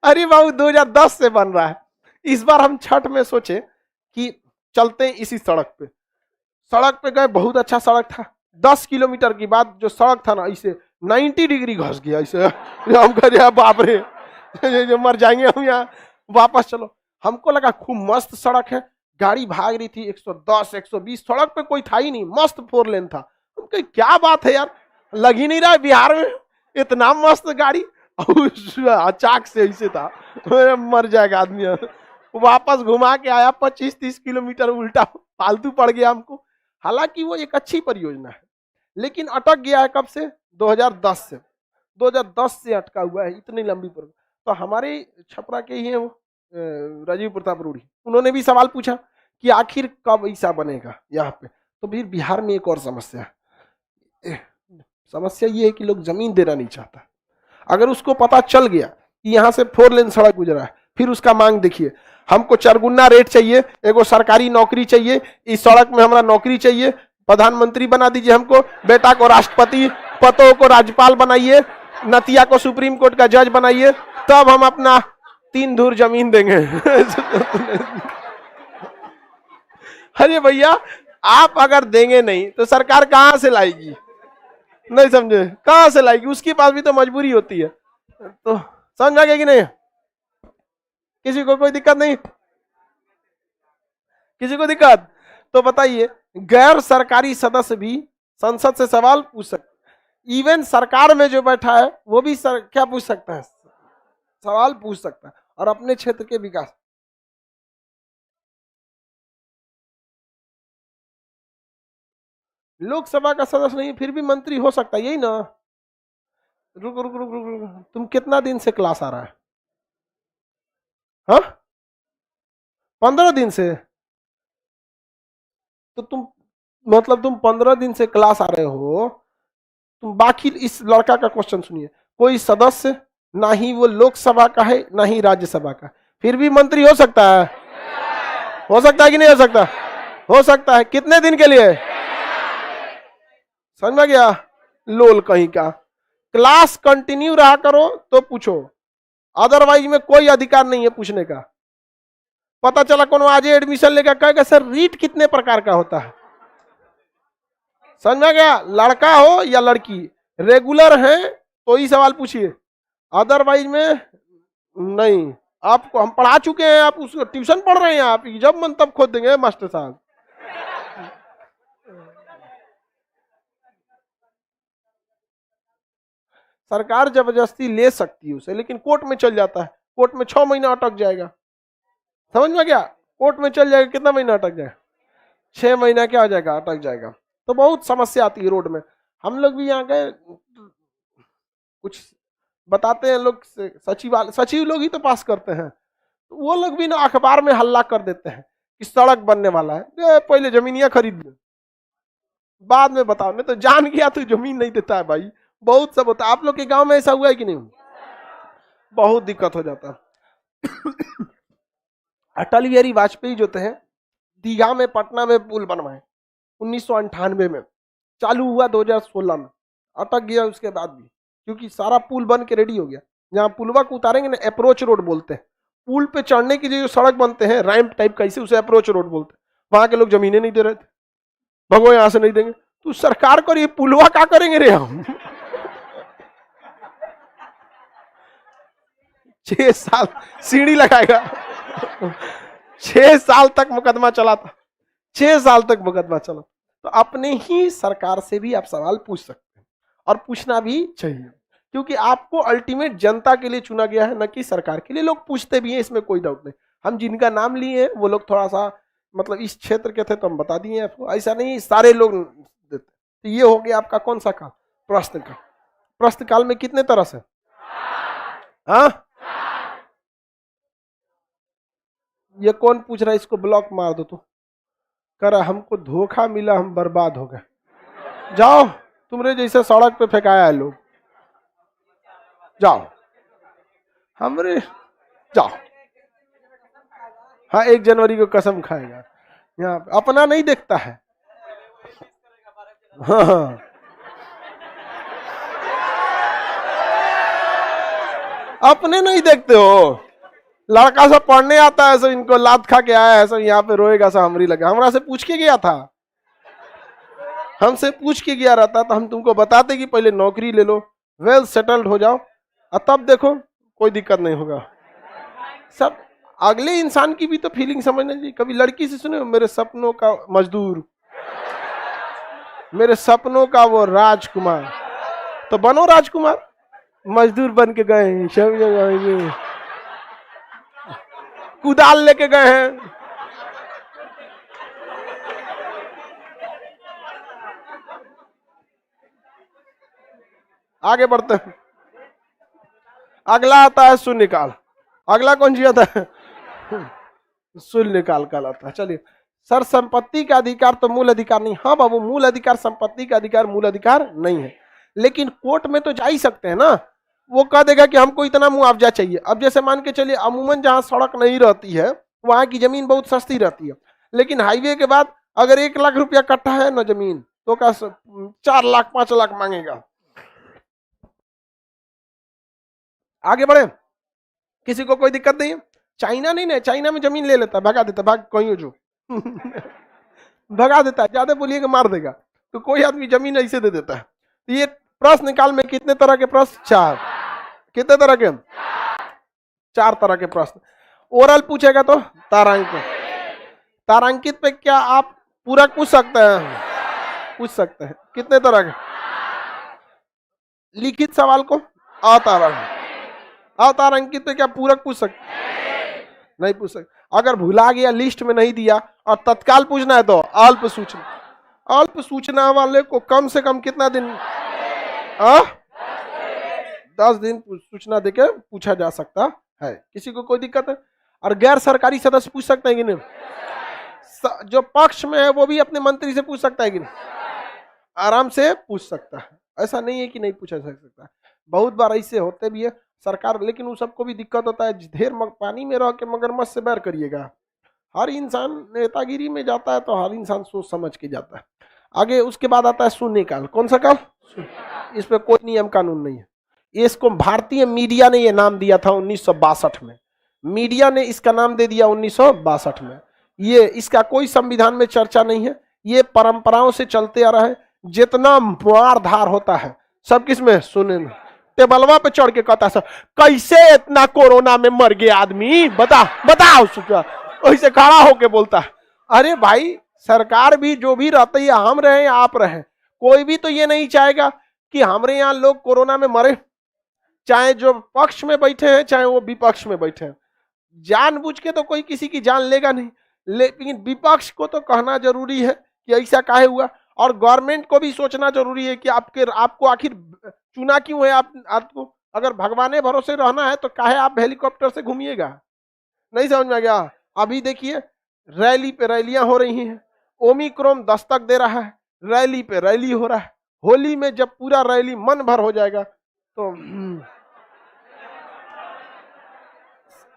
अरे बाबू 2010 से बन रहा है। इस बार हम छठ में सोचे कि चलते हैं इसी सड़क पे। सड़क पे गए, बहुत अच्छा सड़क था। 10 किलोमीटर की बात, जो सड़क था ना, इसे 90 डिग्री घस गया इसे। हम कह रहे बाप रे मर जाएंगे हम यहाँ, वापस चलो। हमको लगा खूब मस्त सड़क है, गाड़ी भाग रही थी 110 120, सड़क पे कोई था ही नहीं, मस्त 4 लेन था। हम कहे क्या बात है यार, लग ही नहीं रहा है बिहार में इतना मस्त गाड़ी। अचाक से ऐसे था, मर जाएगा आदमी। वापस घुमा के आया 25-30 किलोमीटर, उल्टा फालतू पड़ गया हमको। हालांकि वो एक अच्छी परियोजना है, लेकिन अटक गया है कब से? 2010 से। 2010 से अटका हुआ है, इतनी लंबी परियोजना। तो हमारे छपरा के ही है वो राजीव प्रताप रूढ़ी, उन्होंने भी सवाल पूछा कि आखिर कब ऐसा बनेगा यहाँ पे। तो फिर बिहार में एक और समस्या है, समस्या ये है कि लोग जमीन देना नहीं चाहता। अगर उसको पता चल गया कि यहाँ से 4 लेन सड़क गुजरा है, फिर उसका मांग देखिए, हमको 4 गुना रेट चाहिए, एगो सरकारी नौकरी चाहिए, इस सड़क में हमारा नौकरी चाहिए, प्रधानमंत्री बना दीजिए हमको, बेटा को राष्ट्रपति, पतों को राज्यपाल बनाइए, नतिया को सुप्रीम कोर्ट का जज बनाइए, तब हम अपना 3 धूर जमीन देंगे। अरे भैया, आप अगर देंगे नहीं तो सरकार कहां से लाएगी? नहीं समझे, कहां से लाएगी? उसके पास भी तो मजबूरी होती है। तो समझ आ गया कि नहीं? किसी को कोई दिक्कत नहीं? किसी को दिक्कत? तो बताइए, गैर सरकारी सदस्य भी संसद से सवाल पूछ सकते। इवन सरकार में जो बैठा है वो भी क्या पूछ सकता है? सवाल पूछ सकता है, और अपने क्षेत्र के विकास। लोकसभा का सदस्य नहीं, फिर भी मंत्री हो सकता है, यही ना? रुक रुक रुक रुक रुक, तुम कितना दिन से क्लास आ रहा है? हाँ, 15 दिन से? तो तुम मतलब तुम 15 दिन से क्लास आ रहे हो। तुम बाकी इस लड़का का क्वेश्चन सुनिए, कोई सदस्य ना ही वो लोकसभा का है ना ही राज्यसभा का, फिर भी मंत्री हो सकता है? हो सकता है कि नहीं हो सकता? हो सकता है। कितने दिन के लिए? समझ में गया? लोल कहीं का। क्लास कंटिन्यू रहा करो तो पूछो, अदरवाइज में कोई अधिकार नहीं है पूछने का। पता चला कौन आज एडमिशन लेकर कहेगा सर रीट कितने प्रकार का होता है? समझ में गया? लड़का हो या लड़की, रेगुलर हैं तो ही सवाल पूछिए, अदरवाइज में नहीं। आपको हम पढ़ा चुके हैं, आप उसको ट्यूशन पढ़ रहे हैं, आप जब मन तब खोद देंगे मास्टर साहब। सरकार जबरदस्ती ले सकती है उसे, लेकिन कोर्ट में चल जाता है, कोर्ट में 6 महीना अटक जाएगा। समझ में गया? कोर्ट में चल जाएगा, कितना महीना अटक जाएगा? 6 महीना क्या हो जाएगा, अटक जाएगा। तो बहुत समस्या आती है रोड में। हम लोग भी यहाँ गए, कुछ बताते हैं लोग, सचिव लोग ही तो पास करते हैं, तो वो लोग भी ना अखबार में हल्ला कर देते हैं कि सड़क बनने वाला है, पहले जमीनिया खरीद लो, बाद में बताओ, नहीं तो जान गया तो जमीन नहीं देता है भाई। बहुत सब होता है। आप लोग के गांव में ऐसा हुआ है कि नहीं? बहुत दिक्कत हो जाता है। अटल बिहारी वाजपेयी जो थे, दीघा में, पटना में पुल बनवाए 1998 में, चालू हुआ 2016 में, अटक गया उसके बाद भी, क्योंकि सारा पुल बन के रेडी हो गया। जहाँ पुलवा को उतारेंगे ना, अप्रोच रोड बोलते हैं, पुल पे चढ़ने की जो सड़क बनते हैं रैंप टाइप का, इसे उसे अप्रोच रोड बोलते हैं। वहां के लोग जमीनें नहीं दे रहे थे, भगो यहां से नहीं देंगे। तो सरकार को ये पुलवा क्या करेंगे रे हम? 6 साल सीढ़ी लगाएगा। 6 साल तक मुकदमा चला था, 6 साल तक मुकदमा चला। तो अपने ही सरकार से भी आप सवाल पूछ सकते हैं, और पूछना भी चाहिए, क्योंकि आपको अल्टीमेट जनता के लिए चुना गया है, न कि सरकार के लिए। लोग पूछते भी हैं, इसमें कोई डाउट नहीं। हम जिनका नाम लिए हैं वो लोग थोड़ा सा मतलब इस क्षेत्र के थे तो हम बता दिए आपको, ऐसा नहीं सारे लोग देते। तो ये हो गया आपका कौन सा काल? प्रश्न काल। प्रश्न काल में कितने तरह से? हाँ, ये कौन पूछ रहा है? इसको ब्लॉक मार दो। तो कर हमको धोखा मिला, हम बर्बाद हो गए। जाओ, तुमरे जैसे सड़क पे फेंकाया है लोग, जाओ हमरे, जाओ। हाँ, 1 जनवरी को कसम खाएगा। यहाँ अपना नहीं देखता है। हाँ हाँ, अपने नहीं देखते हो। लड़का सब पढ़ने आता है, सब इनको लात खा के आया है, सब यहाँ पे रोएगा, सब हमरी लगा। हमरा से पूछ के गया था, हमसे पूछ के गया रहता तो हम तुमको बताते कि पहले नौकरी ले लो, वेल सेटल्ड हो जाओ, और तब देखो कोई दिक्कत नहीं होगा। सब अगले इंसान की भी तो फीलिंग समझना चाहिए। कभी लड़की से सुने, मेरे सपनों का मजदूर, मेरे सपनों का वो राजकुमार, तो बनो राजकुमार। मजदूर बन के गए, सब जगह कुदाल लेके गए हैं। आगे बढ़ते हैं। अगला आता है शून्यकाल। अगला कौन सी आता है? शून्यकाल काल आता है। चलिए, सर संपत्ति का अधिकार तो मूल अधिकार नहीं। हाँ बाबू, मूल अधिकार, संपत्ति का अधिकार मूल अधिकार नहीं है, लेकिन कोर्ट में तो जा ही सकते हैं ना। वो कह देगा कि हमको इतना मुआवजा चाहिए। अब जैसे मान के चलिए, अमूमन जहां सड़क नहीं रहती है वहां की जमीन बहुत सस्ती रहती है, लेकिन हाईवे के बाद अगर 1 लाख रुपया कट्ठा है ना जमीन, तो क्या 4 लाख 5 लाख मांगेगा। आगे बढ़े, किसी को कोई दिक्कत नहीं है। चाइना नहीं ना, चाइना में जमीन ले लेता, भगा देता, भाग कहीं हो जो भगा देता है, ज्यादा बोलिएगा मार देगा। तो कोई आदमी जमीन ऐसे दे देता है। तो ये प्रश्न काल में कितने तरह के प्रश्न? 4। कितने तरह के? 4 तरह के प्रश्न। ओरल पूछेगा तो तारांकित। तारांकित पे क्या आप पूरा पूछ सकते हैं? पूछ सकते हैं। कितने तरह के? लिखित सवाल को अतारांकित। अतारांकित पे क्या पूरक पूछ सकते? नहीं पूछ सकते। अगर भुला गया, लिस्ट में नहीं दिया और तत्काल पूछना है तो अल्प सूचना। अल्प सूचना वाले को कम से कम कितना दिन? 10 दिन सूचना देके पूछा जा सकता है। किसी को कोई दिक्कत है? और गैर सरकारी सदस्य पूछ सकते हैं कि नहीं? जो पक्ष में है वो भी अपने मंत्री से पूछ सकता है कि नहीं? आराम से पूछ सकता है। ऐसा नहीं है कि नहीं पूछा जा सकता। बहुत बार ऐसे होते भी है सरकार, लेकिन उन सबको भी दिक्कत होता है। ढेर पानी में रह के मगरमच्छ से बैर करिएगा। हर इंसान नेतागिरी में जाता है तो हर इंसान सोच समझ के जाता है। आगे उसके बाद आता है शून्यकाल। कौन सा काल? इस पे कोई नियम कानून नहीं है। इसको भारतीय मीडिया ने ये नाम दिया था 1962 में। मीडिया ने इसका नाम दे दिया 1962 में। ये इसका कोई संविधान में चर्चा नहीं है। ये परंपराओं से चलते आ रहा है। जितना मार धार होता है, सब किस में सुने टेबलवा पे चढ़ के कहता सर कैसे इतना कोरोना में मर गया आदमी बताओ ऐसे खड़ा होके बोलता है। अरे भाई सरकार भी जो भी रहती है, हम रहे आप रहे, कोई भी तो ये नहीं चाहेगा कि हमारे यहाँ लोग कोरोना में मरे, चाहे जो पक्ष में बैठे हैं चाहे वो विपक्ष में बैठे हैं। जानबूझ के तो कोई किसी की जान लेगा नहीं, लेकिन विपक्ष को तो कहना जरूरी है कि ऐसा काहे हुआ, और गवर्नमेंट को भी सोचना जरूरी है कि आपको आखिर चुना क्यों है। आपको अगर भगवाने भरोसे रहना है तो काहे आप हेलीकॉप्टर से घूमिएगा। नहीं समझ में आ गया। अभी देखिए रैली पे रैलियां हो रही हैं, ओमिक्रॉन दस्तक दे रहा है, रैली पे रैली हो रहा है। होली में जब पूरा रैली मन भर हो जाएगा तो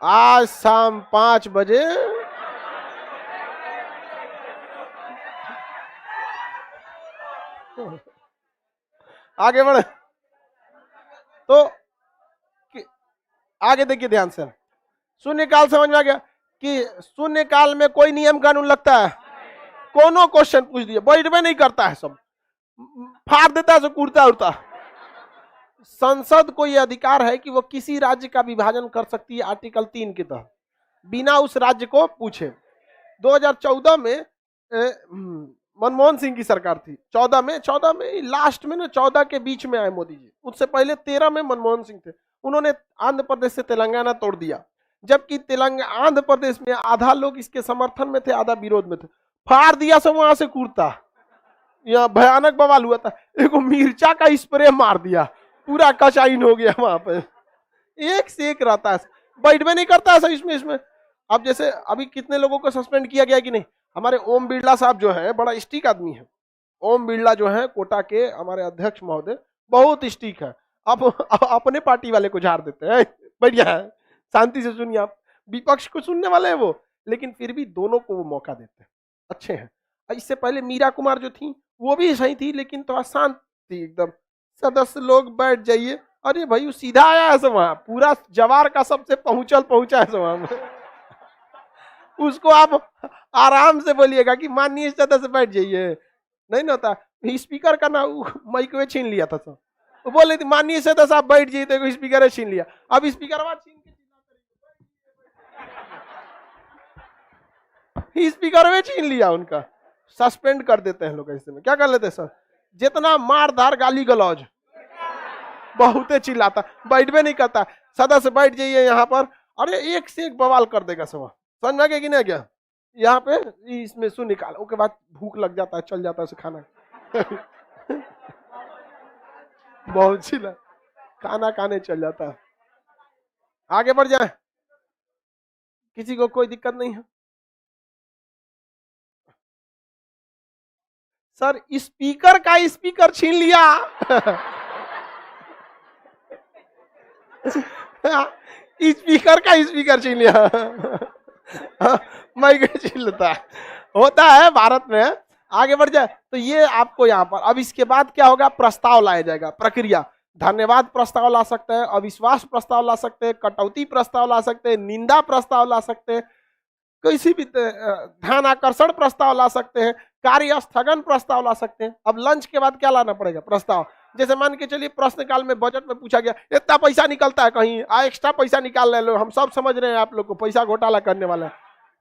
आज शाम 5 बजे आगे बढ़े तो आगे देखिए ध्यान से। शून्यकाल समझ में आ गया कि शून्यकाल में कोई नियम कानून लगता है, कोनो क्वेश्चन पूछ दिया बैठवे नहीं करता है, सब फाड़ देता है, सब कूदता उड़ता। संसद को यह अधिकार है कि वो किसी राज्य का विभाजन कर सकती है आर्टिकल 3 के तहत, बिना उस राज्य को पूछे। 2014 में मनमोहन सिंह की सरकार थी, 14 में लास्ट में ना 14 के बीच में आए मोदी जी, उससे पहले 13 में मनमोहन सिंह थे। उन्होंने आंध्र प्रदेश से तेलंगाना तोड़ दिया, जबकि आंध्र प्रदेश में आधा लोग इसके समर्थन में थे, आधा विरोध में थे। फाड़ दिया सब वहां से कूदता, यहाँ भयानक बवाल हुआ था। एक मिर्चा का स्प्रे मार दिया, पूरा कचाइन हो गया वहां पे। एक से एक रहता है, बैठ में नहीं करता है इसमें। अब जैसे अभी कितने लोगों को सस्पेंड किया गया कि नहीं, हमारे ओम बिरला साहब जो है बड़ा स्टिक आदमी है। ओम बिरला जो है कोटा के हमारे अध्यक्ष महोदय बहुत स्टिक है। अब अपने पार्टी वाले को झाड़ देते हैं, बढ़िया है, शांति से सुनिए आप। विपक्ष को सुनने वाले हैं वो, लेकिन फिर भी दोनों को वो मौका देते हैं, अच्छे हैं। इससे पहले मीरा कुमार जो थी वो भी सही थी, लेकिन थोड़ा शांत थी एकदम। सदस्य लोग बैठ जाइए, अरे भाई वो सीधा आया है वहां, पूरा जवार का सबसे पहुंचा है वहां में। उसको आप आराम से बोलिएगा कि माननीय सदस्य बैठ जाइए, नहीं ना होता। स्पीकर का ना माइक में छीन लिया था सब, वो बोल रही थी माननीय सदस्य आप बैठ जाइए, तो स्पीकर छीन लिया। अब स्पीकर स्पीकर में छीन लिया, उनका सस्पेंड कर देते हैं लोग। ऐसे में क्या कर लेते हैं सर, जितना मारधार गाली गलौज बहुते चिल्लाता, बैठवे नहीं करता। सदस्य बैठ जाइए यहाँ पर, अरे एक से एक बवाल कर देगा सब। समझ में कि नहीं क्या, यहाँ पे इसमें सुन निकाल, उसके बाद भूख लग जाता है, चल जाता है खाना। बहुत चिल्ला, खाना खाने चल जाता है। आगे बढ़ जाए, किसी को कोई दिक्कत नहीं है। सर स्पीकर का स्पीकर छीन लिया। स्पीकर का स्पीकर छीन लिया। माइक छीन लेता है, होता है भारत में। आगे बढ़ जाए तो ये आपको यहाँ पर, अब इसके बाद क्या होगा, प्रस्ताव लाया जाएगा। प्रक्रिया, धन्यवाद प्रस्ताव ला सकते हैं, अविश्वास प्रस्ताव ला सकते हैं, कटौती प्रस्ताव ला सकते हैं, निंदा प्रस्ताव ला सकते हैं, किसी भी ध्यान आकर्षण प्रस्ताव ला सकते हैं, कार्य स्थगन प्रस्ताव ला सकते हैं। अब लंच के बाद क्या लाना पड़ेगा, प्रस्ताव। जैसे मान के चलिए प्रश्नकाल में बजट में पूछा गया इतना पैसा निकलता है, कहीं एक्स्ट्रा पैसा निकाल ले, हम सब समझ रहे हैं आप लोग को पैसा घोटाला करने वाला है।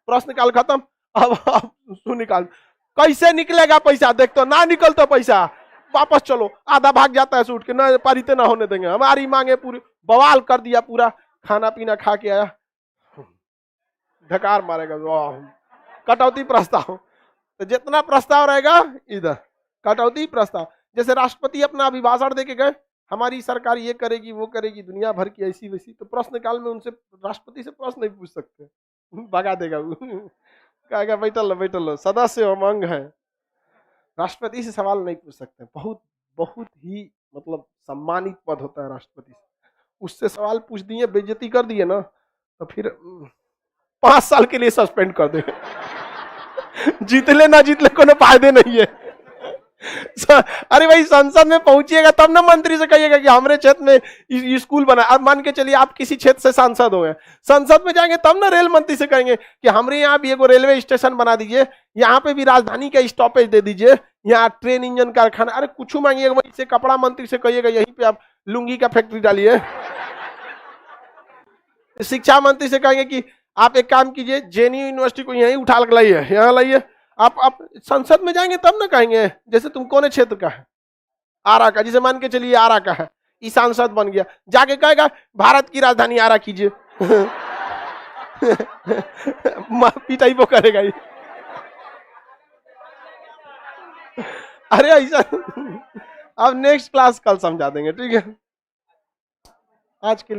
प्रश्नकाल खत्म, अब सुन निकाल, कैसे निकलेगा पैसा, देख तो ना निकल तो पैसा वापस चलो, आधा भाग जाता है सूट के, ना पारित ना होने देंगे, हमारी मांगे पूरी। बवाल कर दिया पूरा, खाना पीना खा के आया, ढकार मारेगा। कटौती प्रस्ताव, तो जितना प्रस्ताव रहेगा इधर कटौती प्रस्ताव। जैसे राष्ट्रपति अपना अभिभाषण देके गए, हमारी सरकार ये करेगी वो करेगी, दुनिया भर की ऐसी वैसी, तो प्रश्नकाल में उनसे राष्ट्रपति से प्रश्न नहीं पूछ सकते, भगा देगा वो। कहेगा बैठल लो सदस्य हम अंग है, राष्ट्रपति से सवाल नहीं पूछ सकते। बहुत बहुत ही मतलब सम्मानित पद होता है राष्ट्रपति से, उससे सवाल पूछ दिए, बेइज्जती कर दिए ना, तो फिर 5 साल के लिए सस्पेंड कर दे। जीतले ना जीतले कोनो फायदे नहीं है। अरे भाई संसद में पहुंचिएगा तब ना मंत्री से कहिएगा कि हमारे क्षेत्र में स्कूल बना। अब मान के चलिए आप किसी क्षेत्र से सांसद हो गए, संसद में जाएंगे तब ना रेल मंत्री से कहेंगे कि हमारे यहाँ भी एगो रेलवे स्टेशन बना दीजिए, यहाँ पे भी राजधानी का स्टॉपेज दे दीजिए, यहाँ ट्रेन इंजन कारखाना, अरे कुछ मांगिएगा वहीं से, कपड़ा मंत्री से कहिएगा यहीं पे आप लुंगी का फैक्ट्री डालिए। शिक्षा मंत्री से कहेंगे कि आप एक काम कीजिए, जेएनयू यूनिवर्सिटी को यहीं उठा कर लाइए, यहाँ लाइए। आप संसद में जाएंगे तब ना कहेंगे, जैसे तुम कौन क्षेत्र का है, आरा का, जिसे मान के चलिए आरा का है, ई सांसद बन गया, जाके कहेगा भारत की राजधानी आरा कीजिए। पिटाई वो करेगा ये। अरे ऐसा अब नेक्स्ट क्लास कल समझा देंगे, ठीक है। आज के लिए